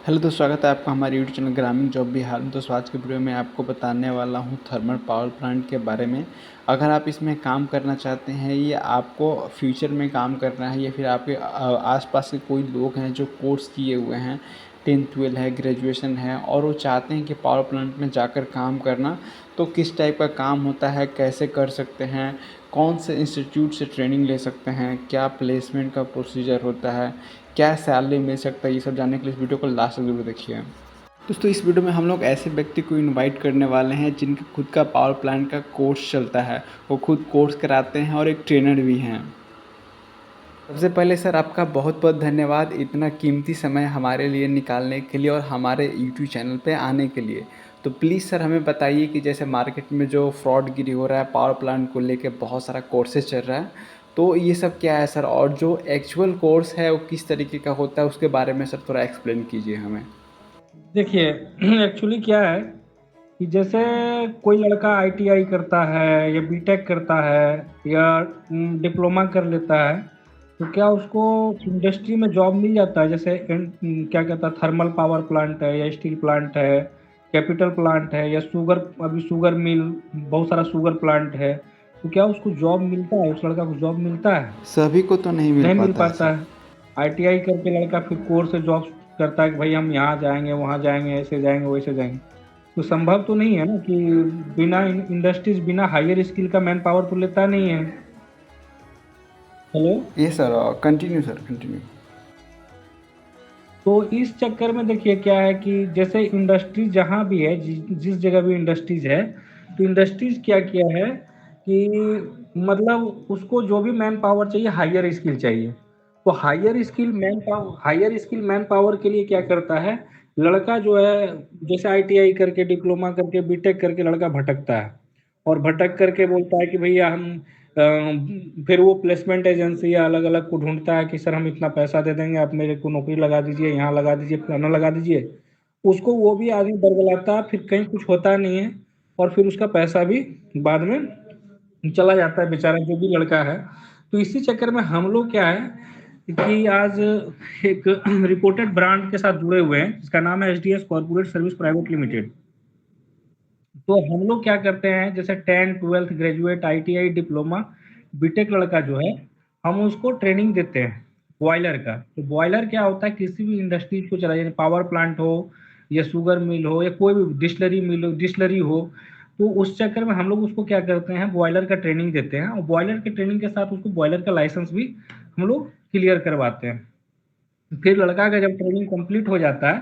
Hello दोस्तों, स्वागत है आपका हमारे यूट्यूब चैनल ग्रामीण जॉब बिहार में। दोस्तों, आज के वीडियो में आपको बताने वाला हूं थर्मल पावर प्लांट के बारे में। अगर आप इसमें काम करना चाहते हैं या आपको फ्यूचर में काम करना है या फिर आपके आसपास के कोई लोग हैं जो कोर्स किए हुए हैं, 10th 12 है, ग्रेजुएशन है और वो चाहते हैं कि पावर प्लांट में जाकर काम करना, तो किस टाइप का काम होता है, कैसे कर सकते हैं, कौन से इंस्टीट्यूट से ट्रेनिंग ले सकते हैं, क्या प्लेसमेंट का प्रोसीजर होता है, क्या सैलरी मिल सकता है, ये सब जानने के लिए इस वीडियो को लास्ट तक जरूर देखिए। दोस्तों, इस वीडियो में हम लोग ऐसे व्यक्ति को इनवाइट करने वाले हैं जिनका खुद का पावर प्लांट का कोर्स चलता है। वो खुद कोर्स कराते हैं और एक ट्रेनर भी हैं। सबसे पहले सर, आपका बहुत बहुत धन्यवाद इतना कीमती समय हमारे लिए निकालने के लिए और हमारे यूट्यूब चैनल पे आने के लिए। तो प्लीज़ सर, हमें बताइए कि जैसे मार्केट में जो फ्रॉडगिरी हो रहा है, पावर प्लांट को लेके बहुत सारा कोर्सेज चल रहा है, तो ये सब क्या है सर, और जो एक्चुअल कोर्स है वो किस तरीके का होता है, उसके बारे में सर थोड़ा एक्सप्लेन कीजिए हमें। देखिए एक्चुअली क्या है कि जैसे कोई लड़का आईटीआई करता है या बीटेक करता है या डिप्लोमा कर लेता है, तो क्या उसको इंडस्ट्री में जॉब मिल जाता है। जैसे क्या कहता है, थर्मल पावर प्लांट है या स्टील प्लांट है, कैपिटल प्लांट है या शुगर, अभी शुगर मिल, बहुत सारा शुगर प्लांट है। तो क्या उसको जॉब मिलता है, उस लड़का को जॉब मिलता है? सभी को तो नहीं मिल नहीं मिल पाता है पाता सर। है। आईटीआई करके लड़का फिर कोर्स से जॉब करता है कि भाई हम यहाँ जाएंगे, वहाँ जाएंगे, ऐसे जाएंगे, वैसे जाएंगे। तो संभव तो नहीं है ना कि बिना इंडस्ट्रीज, बिना हायर स्किल का मैन पावर तो लेता नहीं है। हेलो। ये सर, कंटिन्यू सर, कंटिन्यू। तो इस चक्कर में देखिए क्या है कि जैसे इंडस्ट्री जहाँ भी है, जिस जगह भी इंडस्ट्रीज है, तो इंडस्ट्रीज क्या किया है कि मतलब उसको जो भी मैन पावर चाहिए, हायर स्किल चाहिए। तो हायर स्किल मैन पावर के लिए क्या करता है, लड़का जो है, जैसे आईटीआई करके, डिप्लोमा करके, बीटेक करके लड़का भटकता है और भटक करके बोलता है कि भैया हम फिर वो प्लेसमेंट एजेंसी या अलग अलग को ढूंढता है कि सर हम इतना पैसा दे देंगे, आप मेरे को नौकरी लगा दीजिए, यहाँ लगा दीजिए, फलाना लगा दीजिए। उसको वो भी आदमी बरगलाता है, फिर कहीं कुछ होता नहीं है और फिर उसका पैसा भी बाद में चला जाता है, बेचारा जो भी लड़का है। तो इसी चक्कर में हम लोग क्या है कि आज एक रिपोर्टेड ब्रांड के साथ जुड़े हुए हैं, जिसका नाम है HDS corporate service private limited. तो हम लोग क्या करते हैं, जैसे 10th 12th graduate, ITI, diploma, BTech लड़का जो है, हम उसको ट्रेनिंग देते हैं बॉयलर का। तो बॉयलर क्या होता है, किसी भी इंडस्ट्रीज को चला, जैसे पावर प्लांट हो या शुगर मिल हो या कोई भी डिस्लरी हो, तो उस चक्कर में हम लोग उसको क्या करते हैं, बॉयलर का ट्रेनिंग देते हैं और बॉयलर के ट्रेनिंग के साथ उसको बॉयलर का लाइसेंस भी हम लोग क्लियर करवाते हैं। फिर लड़का का जब ट्रेनिंग कंप्लीट हो जाता है,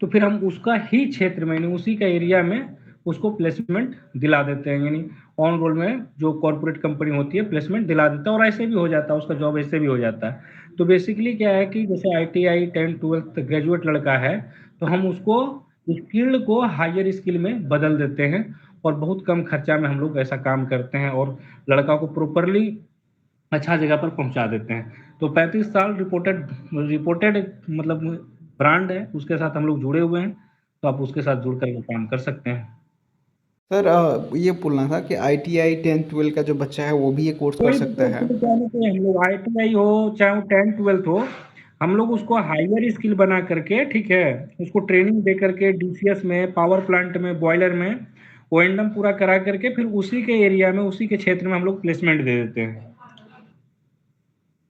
तो फिर हम उसका ही क्षेत्र में, यानी उसी का एरिया में उसको प्लेसमेंट दिला देते हैं। यानी ऑन रोल में जो कॉर्पोरेट कंपनी होती है, प्लेसमेंट दिला देता है और ऐसे भी हो जाता है, उसका जॉब ऐसे भी हो जाता है। तो बेसिकली क्या है कि जैसे आईटीआई 10th 12th ग्रेजुएट लड़का है, तो हम उसको स्किल्ड को हायर स्किल में बदल देते हैं और बहुत कम खर्चा में हम लोग ऐसा काम करते हैं और लड़का को प्रॉपरली अच्छा जगह पर पहुंचा देते हैं। तो 35 साल रिपोर्टेड रिपोर्टेड मतलब ब्रांड है, उसके साथ हम लोग जुड़े हुए हैं। तो आप उसके साथ जुड़ कर काम कर सकते हैं। सर, ये बोलना था कि ITI 10th 12 का जो बच्चा है वो भी ये कोर्स कर कोई सकता है। भी जाने पे हम लोग आईटीआई हो चाहे वो 10th 12th हो, हम लोग उसको हायर स्किल बना करके, ठीक है, उसको ट्रेनिंग दे करके डीसीएस में, पावर प्लांट में, बॉयलर में ओएंडम पूरा करा करके फिर उसी के एरिया में, उसी के क्षेत्र में हम लोग प्लेसमेंट दे देते हैं।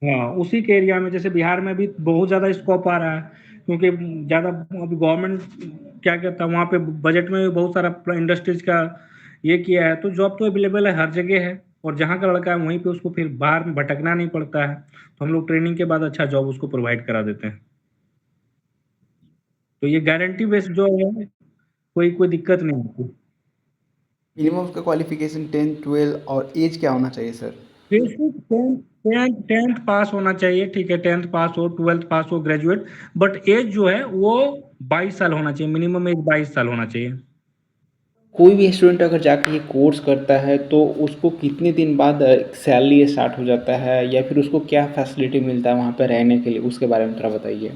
हाँ, उसी के एरिया में, जैसे बिहार में भी बहुत ज़्यादा स्कोप आ रहा है, क्योंकि ज़्यादा अभी गवर्नमेंट क्या कहता है, वहाँ पे बजट में भी बहुत सारा इंडस्ट्रीज का ये किया है, तो जॉब तो अवेलेबल है, हर जगह है। और जहाँ का लड़का है वहीं पे उसको फिर बाहर में भटकना नहीं पड़ता है। तो हम लोग ट्रेनिंग के बाद अच्छा जॉब उसको प्रोवाइड करा देते हैं। तो ये गारंटी बेस्ड जॉब है, कोई दिक्कत नहीं होती। मिनिमम उसका क्वालिफिकेशन 10th 12 और एज क्या होना चाहिए sir? Basic tenth tenth tenth pass होना चाहिए, ठीक है, 10th पास हो, 12th पास हो, ग्रेजुएट। बट एज जो है वो 22 साल होना चाहिए, मिनिमम एज 22 साल होना चाहिए। कोई भी स्टूडेंट अगर जाके ये कोर्स करता है तो उसको कितने दिन बाद सैलरी स्टार्ट हो जाता है, या फिर उसको क्या फैसिलिटी मिलता है वहाँ पे रहने के लिए, उसके बारे में थोड़ा बताइए।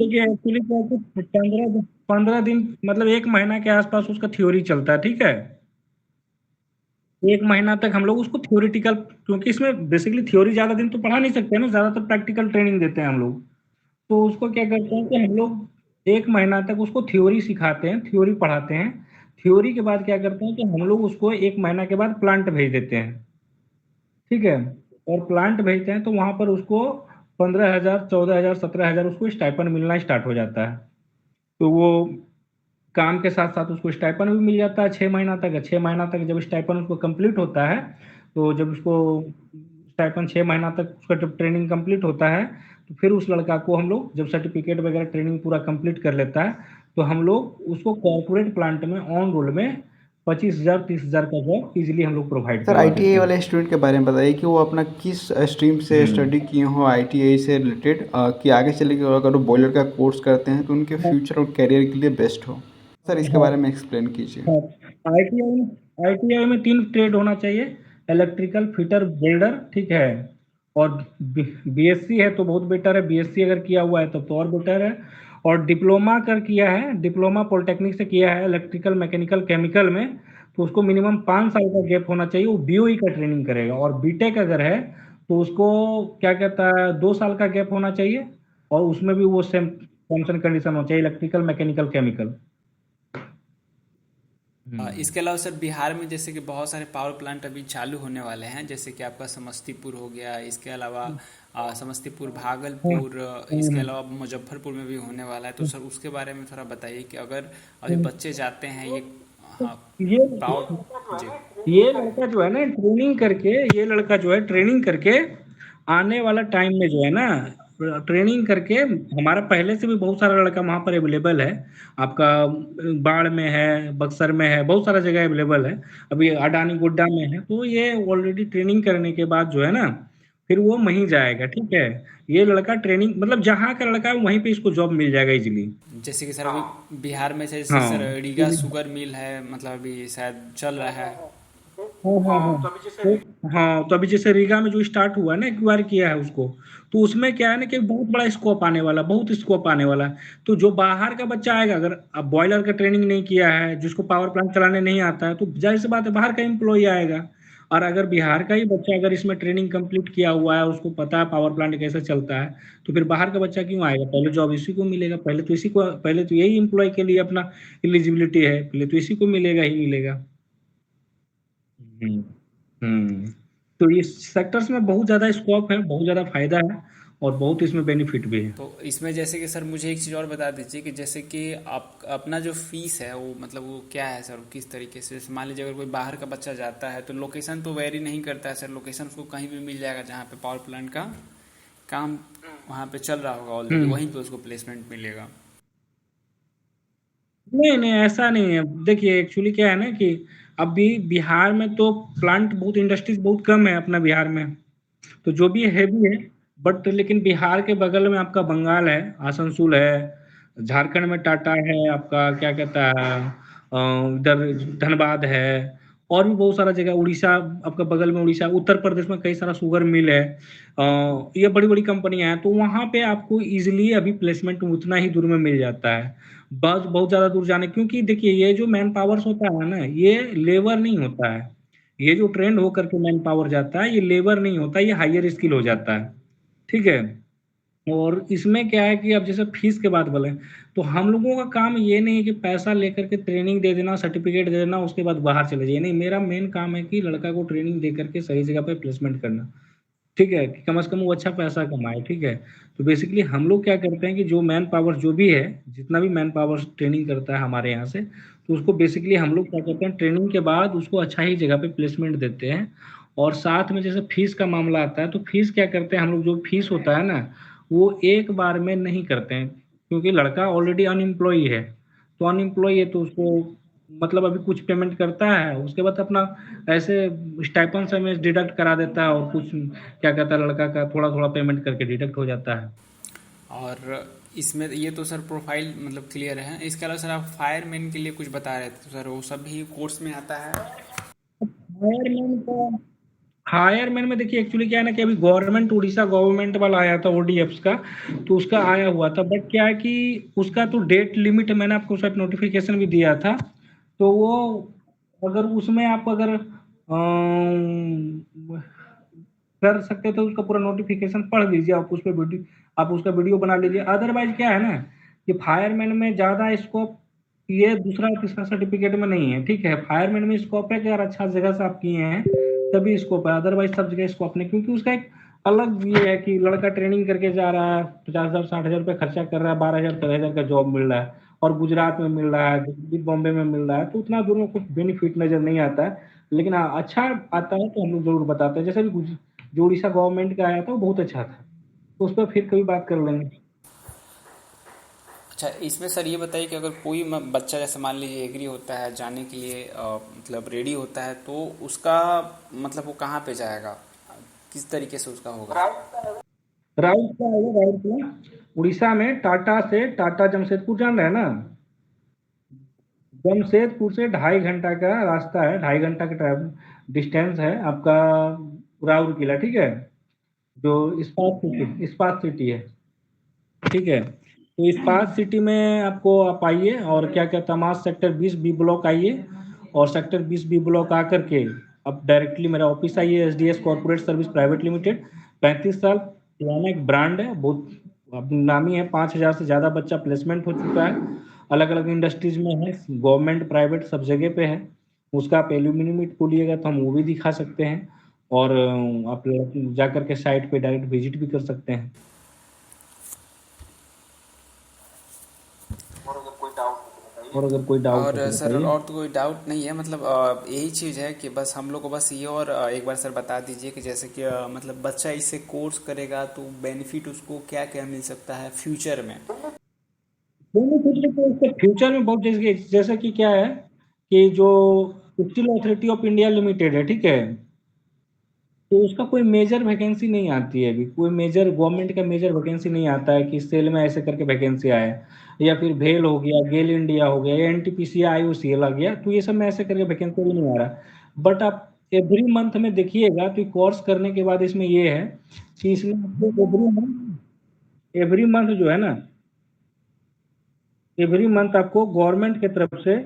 देखिए एक्चुअली क्या है कि 15 दिन मतलब 1 महीना के आसपास उसका थ्योरी चलता है, ठीक है। 1 महीना तक हम लोग उसको थ्योरेटिकल, क्योंकि इसमें बेसिकली थ्योरी ज्यादा दिन तो पढ़ा नहीं सकते ना, ज्यादातर प्रैक्टिकल ट्रेनिंग देते हैं हम लोग। तो उसको क्या करते हैं कि हम लोग 1 महीना तक उसको थ्योरी सिखाते हैं, थ्योरी पढ़ाते हैं। थ्योरी के बाद क्या करते हैं कि हम लोग उसको 1 महीना के बाद प्लांट भेज देते हैं, ठीक है? और प्लांट भेजते हैं तो वहाँ पर उसको 15,000, 14,000, 17,000 उसको स्टाइपेंड मिलना स्टार्ट हो जाता है। तो वो काम के साथ-साथ उसको स्टाइपेंड भी मिल जाता है 6 महीना तक। 6 महीना तक जब स्टाइपेंड उसको कंप्लीट होता है, तो जब उसको स्टाइपेंड 6 महीना तक उसका जब ट्रेनिंग कंप्लीट होता है, तो फिर उस लड़का को हम लोग जब सर्टिफिकेट वगैरह ट्रेनिंग पूरा कंप्लीट कर लेता है, तो हम लोग उसको कॉर्पोरेट प्लांट में ऑन रोल में 25,000, 30,000 का जॉब ईज़िली हम लोग प्रोवाइड सर करवा आईटीआई देते हैं। वाले स्टूडेंट के बारे में बताइए कि वो अपना किस स्ट्रीम से हुँ। स्टडी किए हों आईटीआई से रिलेटेड, कि आगे चल के अगर वो बॉयलर का कोर्स करते हैं तो उनके हाँ, फ्यूचर और करियर के लिए बेस्ट हो। सर इसके हाँ। बारे में एक्सप्लेन कीजिए। हाँ, आईटीआई आईटीआई में 3 ट्रेड होना चाहिए, इलेक्ट्रिकल, फिटर, वेल्डर, ठीक है? और बीएससी है तो बहुत बेटर है, बीएससी अगर किया हुआ है तब तो और बेटर है। और डिप्लोमा अगर किया है, डिप्लोमा पॉलिटेक्निक से किया है इलेक्ट्रिकल, मैकेनिकल, केमिकल में, तो उसको मिनिमम 5 साल का गैप होना चाहिए, वो बीओई का ट्रेनिंग करेगा। और बीटेक अगर है, तो उसको क्या कहता है 2 साल का गैप होना चाहिए, और उसमें भी वो सेम टर्म्स एंड कंडीशन होना चाहिए, इलेक्ट्रिकल, मैकेनिकल, केमिकल। हुँ। इसके अलावा सर बिहार में जैसे कि बहुत सारे पावर प्लांट अभी चालू होने वाले हैं, जैसे कि आपका समस्तीपुर हो गया, इसके अलावा समस्तीपुर, हाँ, भागलपुर, इसके हुँ, अलावा मुजफ्फरपुर में भी होने वाला है, तो हुँ, सर उसके बारे में थोड़ा बताइए कि अगर अभी हुँ। बच्चे जाते हैं ये, तो हाँ, ये पावर जी। ये लड़का जो है ना ट्रेनिंग करके, ये लड़का जो है ट्रेनिंग करके आने वाला टाइम में जो है ना, ट्रेनिंग करके हमारा पहले से भी बहुत सारा लड़का वहाँ पर अवेलेबल है। आपका बाढ़ में है, बक्सर में है, बहुत सारा जगह अवेलेबल है। अभी अडानी गोड्डा में है, तो ये ऑलरेडी ट्रेनिंग करने के बाद जो है ना, फिर वो वहीं जाएगा, ठीक है? ये लड़का ट्रेनिंग मतलब जहाँ का लड़का है वहीं पे इसको जॉब मिल जाएगा इज़िली। जैसे कि सर अभी बिहार में से जैसे सर हाँ। रीगा शुगर मिल है, मतलब अभी शायद चल रहा है। हाँ, हाँ, हाँ। तो अभी जैसे रीगा में जो स्टार्ट हुआ है ना, एक्वायर किया है उसको, तो उसमें क्या है ना कि बहुत बड़ा स्कोप आने वाला, बहुत स्कोप आने वाला है। तो जो बाहर का बच्चा आएगा, अगर अब बॉयलर का ट्रेनिंग नहीं किया है, जिसको पावर प्लांट चलाने नहीं आता है, तो ज़ाहिर-सी बात है बाहर का एम्प्लॉयी आएगा। और अगर बिहार का ही बच्चा अगर इसमें ट्रेनिंग कंप्लीट किया हुआ है, उसको पता है पावर प्लांट कैसे चलता है, तो फिर बाहर का बच्चा क्यों आएगा? पहले जॉब इसी को मिलेगा, पहले तो यही एम्प्लॉयी के लिए अपना एलिजिबिलिटी है, पहले तो इसी को मिलेगा ही मिलेगा। हुँ। हुँ। तो इस सेक्टर्स में बहुत ज़्यादा स्कोप है, बहुत ज़्यादा फ़ायदा है और बहुत इसमें बेनिफिट भी है। तो इसमें जैसे कि सर मुझे एक चीज़ और बता दीजिए कि जैसे कि आप अपना जो फीस है वो मतलब वो क्या है सर, किस तरीके से, जैसे मान लीजिए अगर कोई बाहर का बच्चा जाता है तो लोकेशन तो वेरी नहीं करता है सर, लोकेशन उसको कहीं भी मिल जाएगा जहाँ पे पावर प्लांट का काम वहाँ पे चल रहा होगा ऑलरेडी, हुँ। वहीं पे उसको प्लेसमेंट मिलेगा। नहीं, नहीं ऐसा नहीं है। देखिए एक्चुअली क्या है ना कि अभी बिहार में तो प्लांट बहुत इंडस्ट्रीज़ बहुत कम है अपना बिहार में। तो जो भी हैवी है, बट लेकिन बिहार के बगल में आपका बंगाल है, आसनसोल है, झारखंड में टाटा है, आपका क्या कहता है इधर धनबाद है, और भी बहुत सारा जगह उड़ीसा, आपका बगल में उड़ीसा, उत्तर प्रदेश में कई सारा शुगर मिल है। ये बड़ी-बड़ी कंपनियाँ हैं, तो वहाँ पे आपको ईज़िली अभी प्लेसमेंट उतना ही दूर में मिल जाता है। बस बहुत ज़्यादा दूर जाने क्योंकि देखिए ये जो मैन पावर्स होता है ना, ये लेबर नहीं होता है। ये जो ट्रेंड होकर के मैन पावर जाता है, ये लेबर नहीं होता, ये हायर स्किल हो जाता है, ठीक है? और इसमें क्या है कि अब जैसे फीस की बात बोलें, तो हम लोगों का काम ये नहीं है कि पैसा लेकर के ट्रेनिंग दे देना, सर्टिफ़िकेट दे देना, उसके बाद बाहर चले जाइए। नहीं, मेरा मेन काम है कि लड़का को ट्रेनिंग दे कर के सही जगह पे प्लेसमेंट करना। ठीक है? कि कम से कम वो अच्छा पैसा कमाए, ठीक है? तो बेसिकली हम लोग क्या करते हैं कि जो मैन पावर जो भी है, जितना भी मैन पावर ट्रेनिंग करता है हमारे यहाँ से, तो उसको बेसिकली हम लोग क्या करते हैं ट्रेनिंग के बाद उसको अच्छा ही जगह पे प्लेसमेंट देते हैं। और साथ में जैसे फ़ीस का मामला आता है, तो फ़ीस क्या करते हैं हम लोग जो फ़ीस होता है ना, वो एक बार में नहीं करते हैं, क्योंकि लड़का ऑलरेडी अनएम्प्लॉयी है। तो अनएम्प्लॉयी है तो उसको मतलब अभी कुछ पेमेंट करता है, उसके बाद अपना ऐसे स्टाइपेंड से में डिडक्ट करा देता है और कुछ क्या कहता है लड़का का थोड़ा-थोड़ा पेमेंट करके डिडक्ट हो जाता है। और इसमें ये तो सर प्रोफाइल मतलब क्लियर है, इसके अलावा सर आप फायरमैन के लिए कुछ बता रहे थे, तो सर वो सब भी कोर्स में आता है। हायरमैन का हायरमैन में देखिए एक्चुअली क्या है ना कि अभी गवर्नमेंट उड़ीसा गवर्नमेंट वाला आया था ओडीएफ्स का, तो उसका आया हुआ था। बट क्या है कि उसका तो डेट लिमिट मैंने आपको शायद नोटिफ़िकेशन भी दिया था। तो वो अगर उसमें आप अगर कर सकते तो उसका पूरा नोटिफ़िकेशन पढ़ लीजिए, आप उसपे वीडियो आप उसका वीडियो बना लीजिए। अदरवाइज़ क्या है ना कि फायरमैन में ज़्यादा स्कोप ये दूसरा तीसरा सर्टिफिकेट में नहीं है, ठीक है। फायरमैन में स्कोप है कि अगर अच्छा जगह से आप किए हैं तभी स्कोप है, अदरवाइज सब जगह स्कोप नहीं, क्योंकि उसका एक अलग ये है कि लड़का ट्रेनिंग करके जा रहा है, 50,000 60,000 रुपये खर्चा कर रहा है, 12,000 13,000 का जॉब मिल रहा है, और गुजरात में मिल रहा है, दिल्ली बॉम्बे में मिल रहा है, तो उतना दूर में कुछ बेनिफिट नजर नहीं आता है। लेकिन हाँ, अच्छा आता है तो हम लोग जरूर बताते हैं। जैसे भी जो उड़ीसा गवर्नमेंट का आया था वो बहुत अच्छा था, तो उस पर फिर कभी बात कर लेंगे। अच्छा, इसमें सर ये बताइए कि अगर कोई बच्चा जैसे मान लीजिए एग्री होता है जाने के लिए, मतलब रेडी होता है, तो उसका मतलब वो कहाँ पे जाएगा, किस तरीके से उसका होगा? राउत का है, राउत का उड़ीसा में टाटा से, टाटा जमशेदपुर जान रहे हैं ना, जमशेदपुर से 2.5 घंटा का रास्ता है, 2.5 घंटा का ट्रैवल डिस्टेंस है आपका राउरकेला, ठीक है। जो इस्पात सिटी है, ठीक है। तो इस्पात सिटी में आपको आप आइए, और क्या कहता है, मास सेक्टर 20 बी ब्लॉक आइए, और सेक्टर 20 बी ब्लॉक आकर के अब डायरेक्टली मेरा ऑफिस आइए, SDS corporate service private limited. 35 साल पुराना एक ब्रांड है, बहुत अब नामी है, 5,000 से ज़्यादा बच्चा प्लेसमेंट हो चुका है, अलग अलग इंडस्ट्रीज में है, गवर्नमेंट प्राइवेट सब जगह पे है। उसका आप एल्यूमिनी मीट खोलिएगा तो हम वो भी दिखा सकते हैं, और आप जा करके साइट पे डायरेक्ट विजिट भी कर सकते हैं। और अगर कोई डाउट और हो तो सर बताइए। और तो कोई डाउट नहीं है, मतलब यही चीज़ है कि बस हम लोग को बस ये, और एक बार सर बता दीजिए कि जैसे कि मतलब बच्चा इससे कोर्स करेगा तो बेनिफिट उसको क्या क्या मिल सकता है फ्यूचर में? दोनों कुछ तो इसके फ्यूचर में बहुत, जैसे कि क्या है कि जो steel authority of India limited है, ठीक है, तो उसका कोई मेजर वैकेंसी नहीं आती है अभी, कोई मेजर गवर्नमेंट का मेजर वैकेंसी नहीं आता है कि सेल में ऐसे करके वैकेंसी आए, या फिर भेल हो गया, गेल इंडिया हो गया, या एनटीपीसी आईओसीएल आ गया, तो ये सब में ऐसे करके वैकेंसी भी नहीं आ रहा। बट आप एवरी मंथ में देखिएगा तो कोर्स करने के बाद इसमें ये है कि इसमें आपको एवरी मंथ जो है ना, एवरी मंथ आपको गवर्नमेंट की तरफ से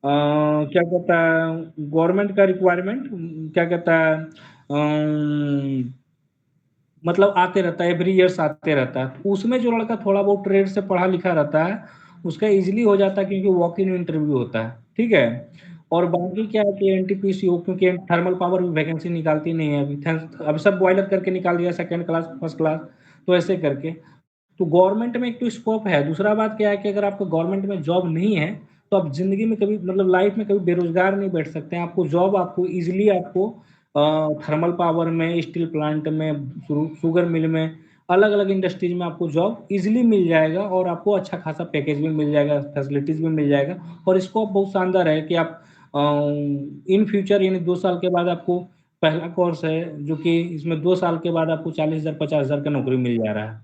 क्या कहता है, गवर्नमेंट का रिक्वायरमेंट, क्या कहता है, मतलब आते रहता है, एवरी ईयर्स आते रहता है। तो उसमें जो लड़का थोड़ा बहुत ट्रेड से पढ़ा लिखा रहता है उसका इजीली हो जाता है, क्योंकि वॉक इन इंटरव्यू होता है, ठीक है। और बाकी क्या है कि एनटीपीसी हो, क्योंकि थर्मल पावर भी वैकेंसी निकालती नहीं है अभी, अभी सब बॉयलर करके निकाल दिया, सेकंड क्लास फर्स्ट क्लास, तो ऐसे करके। तो गवर्नमेंट में एक तो स्कोप है, दूसरा बात क्या है कि अगर आपको गवर्नमेंट में जॉब नहीं है तो आप जिंदगी में कभी, मतलब लाइफ में कभी बेरोजगार नहीं बैठ सकते हैं। आपको जॉब, आपको इजीली आपको थर्मल पावर में, स्टील प्लांट में, शुगर मिल में, अलग अलग इंडस्ट्रीज में आपको जॉब इजीली मिल जाएगा, और आपको अच्छा खासा पैकेज भी मिल जाएगा, फैसिलिटीज भी मिल जाएगा, और स्कोप बहुत शानदार है कि आप इन फ्यूचर, यानी 2 साल के बाद आपको, पहला कोर्स है जो कि इसमें 2 साल के बाद आपको 40,000 50,000 का नौकरी मिल जा रहा है,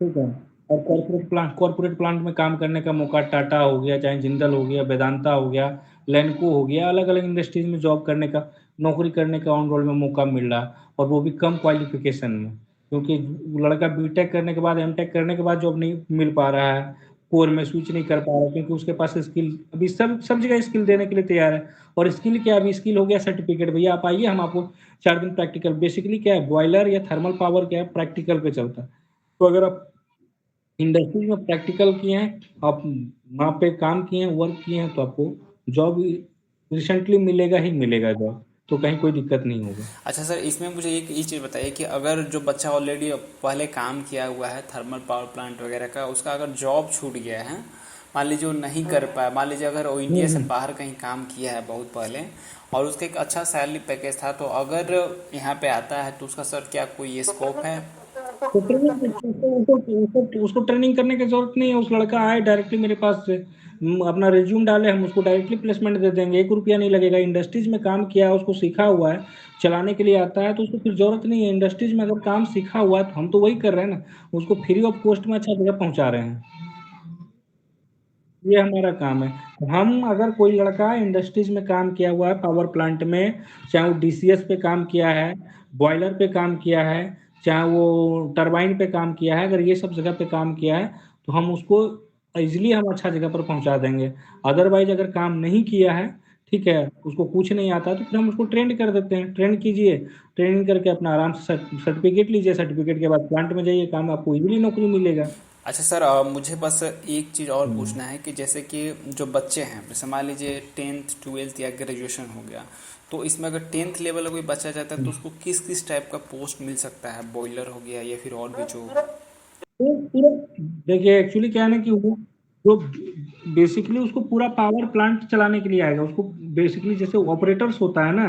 ठीक है। और कॉर्पोरेट प्लांट में काम करने का मौका, टाटा हो गया, चाहे जिंदल हो गया, वेदांता हो गया, लैंको हो गया, अलग अलग इंडस्ट्रीज में जॉब करने का, नौकरी करने का ऑन रोल में मौका मिल रहा है, और वो भी कम क्वालिफिकेशन में, क्योंकि लड़का बीटेक करने के बाद, एमटेक करने के बाद जॉब नहीं मिल पा रहा है, कोर में स्विच नहीं कर पा रहा है, क्योंकि उसके पास स्किल, अभी सब सब जगह स्किल देने के लिए तैयार है। और स्किल क्या, अभी स्किल हो गया सर्टिफिकेट, भैया आप आइए, हम आपको 4 दिन प्रैक्टिकल, बेसिकली क्या है, बॉयलर या थर्मल पावर क्या है, प्रैक्टिकल पे चलता है। तो अगर आप इंडस्ट्री में प्रैक्टिकल किए हैं, आप वहाँ पे काम किए हैं, वर्क किए हैं, तो आपको जॉब रिसेंटली मिलेगा ही मिलेगा जॉब, तो कहीं कोई दिक्कत नहीं होगा। अच्छा सर, इसमें मुझे एक ये चीज़ बताइए कि अगर जो बच्चा ऑलरेडी पहले काम किया हुआ है थर्मल पावर प्लांट वगैरह का, उसका अगर जॉब छूट गया है, मान लीजिए वो नहीं कर पाया, मान लीजिए अगर वो इंडिया से हम्म। बाहर कहीं काम किया है बहुत पहले, और उसका एक अच्छा सैलरी पैकेज था, तो अगर यहाँ पे आता है तो उसका सर क्या कोई ये स्कोप है? तो ट्रेनिंग, उसको ट्रेनिंग करने की जरूरत नहीं है, उस लड़का आए डायरेक्टली मेरे पास से, अपना रिज्यूम डाले, हम उसको डायरेक्टली प्लेसमेंट दे देंगे, 1 रुपया नहीं लगेगा। इंडस्ट्रीज में काम किया है, उसको सीखा हुआ है, चलाने के लिए आता है, तो उसको फिर जरूरत नहीं है। इंडस्ट्रीज में अगर काम सीखा हुआ है तो हम तो वही कर रहे हैं ना, उसको फ्री ऑफ कॉस्ट में अच्छा जगह पहुंचा रहे हैं। ये हमारा काम है। हम, अगर कोई लड़का इंडस्ट्रीज में काम किया हुआ है, पावर प्लांट में, चाहे वो डीसीएस पे काम किया है, बॉयलर पे काम किया है, चाहे वो टरबाइन पे काम किया है, अगर ये सब जगह पे काम किया है तो हम उसको इजीली, हम अच्छा जगह पर पहुंचा देंगे। अदरवाइज अगर काम नहीं किया है, ठीक है, उसको कुछ नहीं आता, तो फिर हम उसको ट्रेंड कर देते हैं। ट्रेंड कीजिए, ट्रेनिंग करके अपना आराम से सर्टिफिकेट लीजिए, सर्टिफिकेट के बाद प्लांट में जाइए, काम आपको इजीली नौकरी मिलेगा। अच्छा सर, मुझे बस एक चीज़ और हम्म। पूछना है कि जैसे कि जो बच्चे हैं, जैसे मान लीजिए टेंथ ट्वेल्थ या ग्रेजुएशन हो गया, तो इसमें अगर टेंथ लेवल का कोई बच्चा जाता है तो उसको किस किस टाइप का पोस्ट मिल सकता है? बॉयलर हो गया या फिर और भी जो। तो पूरा देखिए एक्चुअली क्या है ना कि वो जो बेसिकली उसको पूरा पावर प्लांट चलाने के लिए आएगा, उसको बेसिकली जैसे ऑपरेटर्स होता है ना,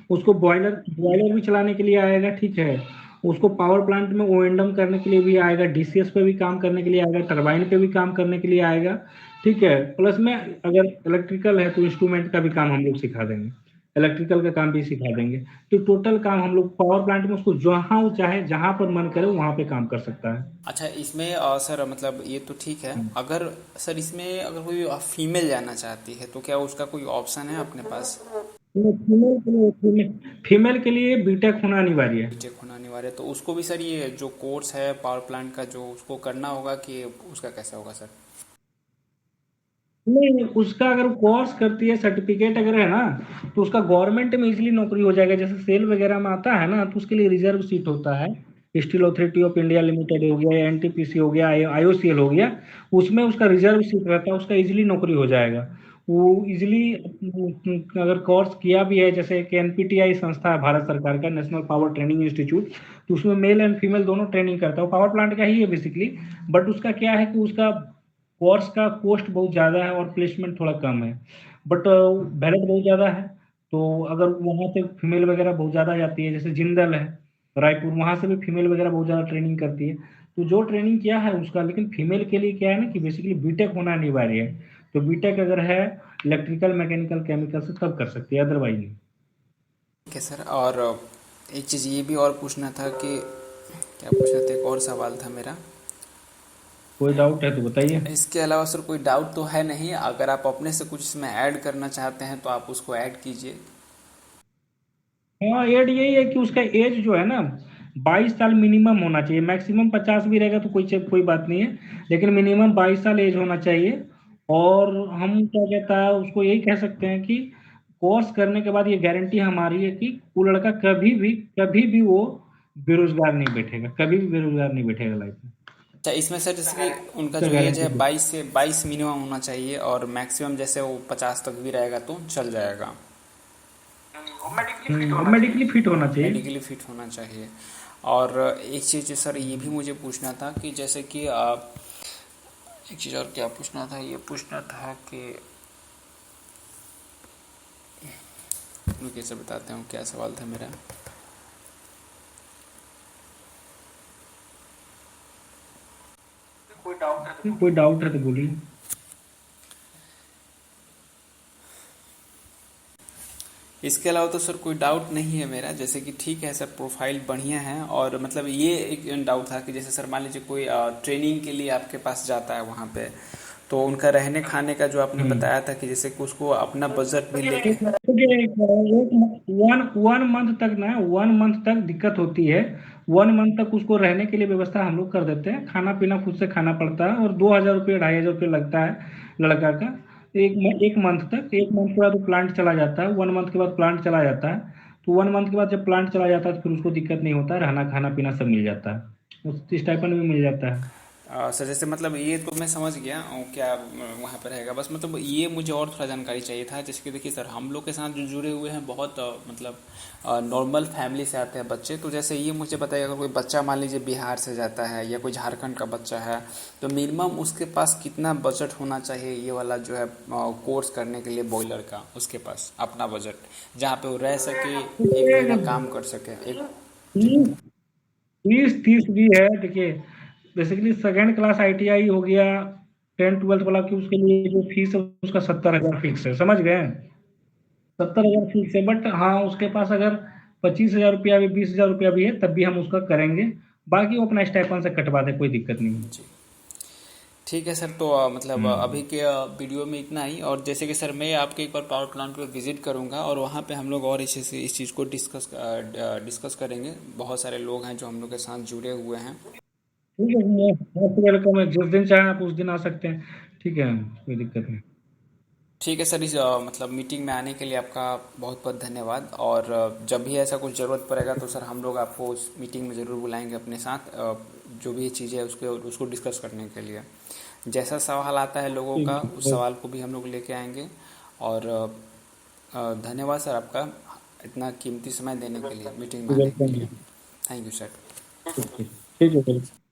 उसको बॉयलर बॉयलर भी चलाने के लिए आएगा, ठीक है। उसको पावर प्लांट में ओएंडम करने के लिए भी आएगा, डीसीएस पे भी काम करने के लिए आएगा, टरबाइन पे भी काम करने के लिए आएगा, ठीक है। प्लस में अगर इलेक्ट्रिकल है तो इंस्ट्रूमेंट का भी काम हम लोग सिखा देंगे, इलेक्ट्रिकल का काम भी सिखा देंगे। तो टोटल काम हम लोग पावर प्लांट में उसको जहाँ वो चाहे जहाँ पर मन करे वहाँ पे काम कर सकता है। अच्छा, इसमें सर मतलब ये तो ठीक है, हम्म। अगर सर इसमें अगर कोई फीमेल जाना चाहती है तो क्या उसका कोई ऑप्शन है अपने पास? फीमेल के लिए बीटेक होना अनिवार्य है। बीटेक होना अनिवार्य है, तो उसको भी सर ये जो कोर्स है पावर प्लांट का जो उसको करना होगा कि उसका कैसा होगा सर? नहीं नहीं, उसका अगर कोर्स करती है, सर्टिफिकेट अगर है ना, तो उसका गवर्नमेंट में इजीली नौकरी हो जाएगा। जैसे सेल वगैरह में आता है ना, तो उसके लिए रिजर्व सीट होता है। Steel authority of India limited हो गया, एनटीपीसी हो गया, आईओसीएल हो गया, उसमें उसका रिजर्व सीट रहता है, उसका इजीली नौकरी हो जाएगा। वो इजीली अगर कोर्स किया भी है, जैसे कि एनपीटीआई संस्था है भारत सरकार का, नेशनल पावर ट्रेनिंग इंस्टीट्यूट, तो उसमें मेल एंड फीमेल दोनों ट्रेनिंग करता है। वो पावर प्लांट का ही है बेसिकली, बट उसका क्या है कि उसका कोर्स का कॉस्ट बहुत ज़्यादा है और प्लेसमेंट थोड़ा कम है, बट वैलिड बहुत ज़्यादा है। तो अगर वहाँ पे फीमेल वगैरह बहुत ज़्यादा जाती है, जैसे जिंदल है रायपुर, वहाँ से भी फीमेल वगैरह बहुत ज़्यादा ट्रेनिंग करती है। तो जो ट्रेनिंग किया है उसका, लेकिन फीमेल के लिए क्या है ना कि बेसिकली बीटेक होना अनिवार्य है। तो बीटेक अगर है इलेक्ट्रिकल मैकेनिकल केमिकल से तब कर सकती है, अदरवाइज नहीं। ठीक है सर, और एक चीज़ ये भी और पूछना था कि क्या पूछना था, एक और सवाल था मेरा। कोई डाउट है तो बताइए। इसके अलावा सर कोई डाउट तो है नहीं, अगर आप अपने से कुछ इसमें ऐड करना चाहते हैं तो आप उसको ऐड कीजिए। हाँ, एड यही है कि उसका एज जो है ना 22 साल मिनिमम होना चाहिए। मैक्सिमम 50 भी रहेगा तो कोई बात नहीं है, लेकिन मिनिमम 22 साल एज होना चाहिए। और हम क्या कहता है उसको यही कह सकते हैं कि कोर्स करने के बाद ये गारंटी हमारी है कि वो लड़का कभी भी वो बेरोजगार नहीं बैठेगा, कभी भी बेरोजगार नहीं बैठेगा लाइफ में। अच्छा, इसमें सर जैसे कि उनका इसका जो एज है गारंटी 22 से 22 मिनिमम होना चाहिए और मैक्सिमम जैसे वो 50 तक भी रहेगा तो चल जाएगा। मेडिकली फिट होना चाहिए। मेडिकली फिट होना चाहिए। और एक चीज़ सर ये भी मुझे पूछना था कि जैसे कि एक चीज़ और क्या पूछना था, ये पूछना था कि कैसे बताते हूँ क्या सवाल था मेरा। कोई डाउट है तो बोलिए। इसके अलावा तो सर कोई डाउट नहीं है मेरा, जैसे कि ठीक है सर, प्रोफाइल बढ़िया है। और मतलब ये एक डाउट था कि जैसे सर मान लीजिए कोई ट्रेनिंग के लिए आपके पास जाता है वहाँ पे, तो उनका रहने खाने का जो आपने हम्म। बताया था कि जैसे कि उसको अपना बजट भी लेके। देखिए, वन वन मंथ तक ना, वन मंथ तक दिक्कत होती है। वन मंथ तक उसको रहने के लिए व्यवस्था हम लोग कर देते हैं, खाना पीना खुद से खाना पड़ता है, और 2,000 रुपये 2,500 रुपये लगता है लड़का का। एक मंथ तक, एक मंथ के बाद वो प्लांट चला जाता है, वन मंथ के बाद प्लांट चला जाता है। तो वन मंथ के बाद जब प्लांट चला जाता है तो फिर उसको दिक्कत नहीं होता है, रहना खाना पीना सब मिल जाता है, उस स्टाइपेंड भी मिल जाता है। सर जैसे मतलब ये तो मैं समझ गया क्या वहाँ पर रहेगा, बस मतलब ये मुझे और थोड़ा जानकारी चाहिए था। जैसे कि देखिए सर, हम लोग के साथ जो जुड़े हुए हैं बहुत मतलब नॉर्मल फैमिली से आते हैं बच्चे, तो जैसे ये मुझे बताइए, अगर कोई बच्चा मान लीजिए बिहार से जाता है या कोई झारखंड का बच्चा है, तो मिनिमम उसके पास कितना बजट होना चाहिए ये वाला जो है कोर्स करने के लिए बॉयलर का, उसके पास अपना बजट जहाँ पे वो रह सके, एक महीना काम कर सके एक। जी। 20-30 भी है। देखिए बेसिकली सेकेंड क्लास आईटीआई हो गया, 10-12 वाला की, उसके लिए जो फीस है उसका 70,000 फिक्स है, समझ गए। 70,000 फिक्स है, बट हाँ उसके पास अगर 25,000 रुपया भी, 20,000 रुपया भी है तब भी हम उसका करेंगे। बाकी वो अपना स्टाइपेंड से कटवा दे, कोई दिक्कत नहीं है। जी ठीक है सर, तो मतलब अभी हम्म। के वीडियो में इतना ही। और जैसे कि सर मैं आपके एक बार पावर प्लांट पे विजिट करूंगा और वहाँ पे हम लोग और इस चीज़ को डिस्कस करेंगे। बहुत सारे लोग हैं जो हम लोग के साथ जुड़े हुए हैं। ठीक है, मैं मोस्ट वेलकम है, जिस दिन चाहें आप उस दिन आ सकते हैं। ठीक है, कोई दिक्कत नहीं। ठीक है सर, इस मतलब मीटिंग में आने के लिए आपका बहुत बहुत धन्यवाद। और जब भी ऐसा कुछ ज़रूरत पड़ेगा तो सर हम लोग आपको उस मीटिंग में ज़रूर बुलाएंगे अपने साथ, जो भी चीज़ें है उसके उसको डिस्कस करने के लिए। जैसा सवाल आता है लोगों ठीक का, है उस सवाल को भी हम लोग लेके आएंगे। और धन्यवाद सर आपका इतना कीमती समय देने के लिए, मीटिंग में आने के वेलकम। लिए। Thank you sir. ठीक है, ठीक है, वेलकम।